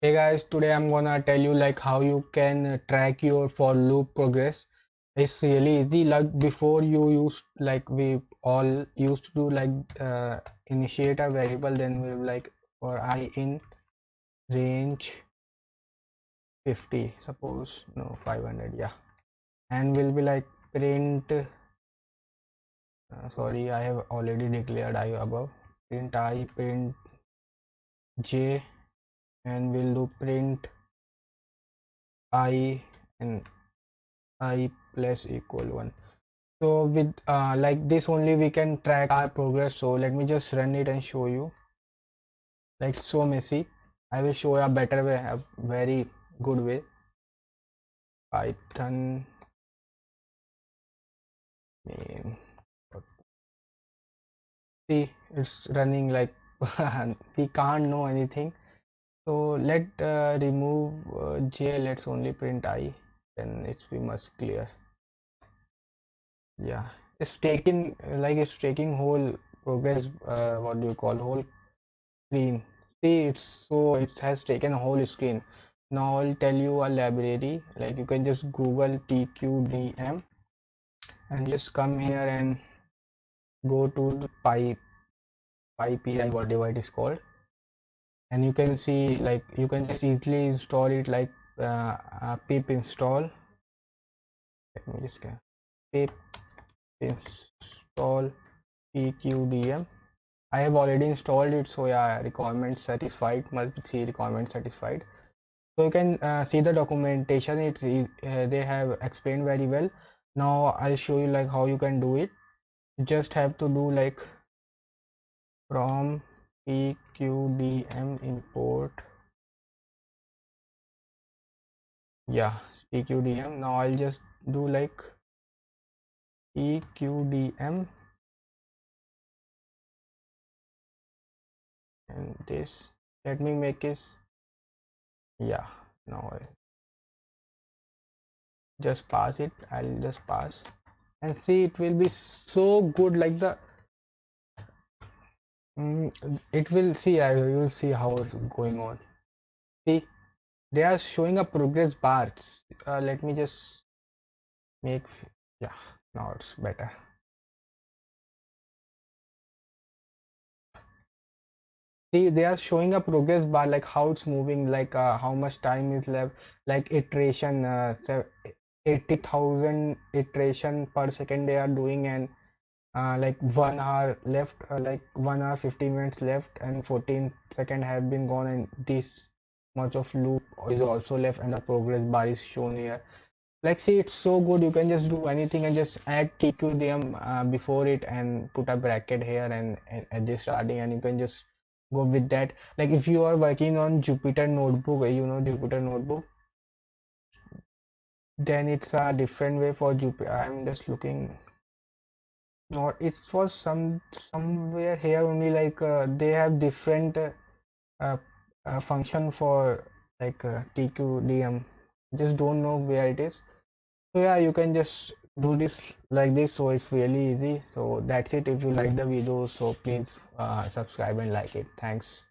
Hey guys, today I'm gonna tell you like how you can track your for loop progress. It's really easy. Like before you used like we all used to do like initiate a variable, then we'll like for I in range 50, suppose no 500, yeah, and we'll be like print. Sorry, I have already declared I above. Print I, print j, and we'll do print I and I plus equal 1. So with like this only we can track our progress. So let me just run it and show you. Like so messy. I will show you a better way, a very good way. Python main. See, it's running like we can't know anything. So let remove j. Let's only print I. Then it's we must clear. Yeah, it's taking whole progress. What do you call whole screen? See, it has taken a whole screen. Now I'll tell you a library. Like you can just Google TQDM and just come here and go to the PyPI, whatever it is called, and you can see like you can just easily install it like pip install. Let me just get pip install TQDM. I have already installed it, so yeah, requirement satisfied. Must see requirement satisfied. So you can see the documentation. They have explained very well. Now I'll show you like how you can do it. You just have to do like from pqdm import, yeah, pqdm. Now I'll just do like pqdm and this. Let me make this, yeah. Now I just pass it. I'll just pass and see, it will be so good like the it will see. I will see how it's going on. See, they are showing a progress bars. Let me just make, yeah, now it's better. See, they are showing a progress bar like how it's moving, like how much time is left, like iteration, 80,000 iteration per second they are doing, and like 1 hour left, like 1 hour 50 minutes left, and 14 seconds have been gone, and this much of loop is also left, and the progress bar is shown here. Like see, it's so good. You can just do anything and just add tqdm before it and put a bracket here and at the starting, and you can just go with that. Like if you are working on Jupyter notebook, Jupyter notebook, then it's a different way for Jupyter. I'm just looking, not it was somewhere here only, like they have different uh, function for like tqdm. Just don't know where it is. So yeah, you can just do this like this, so it's really easy. So that's it. If you like the video, so please subscribe and like it. Thanks.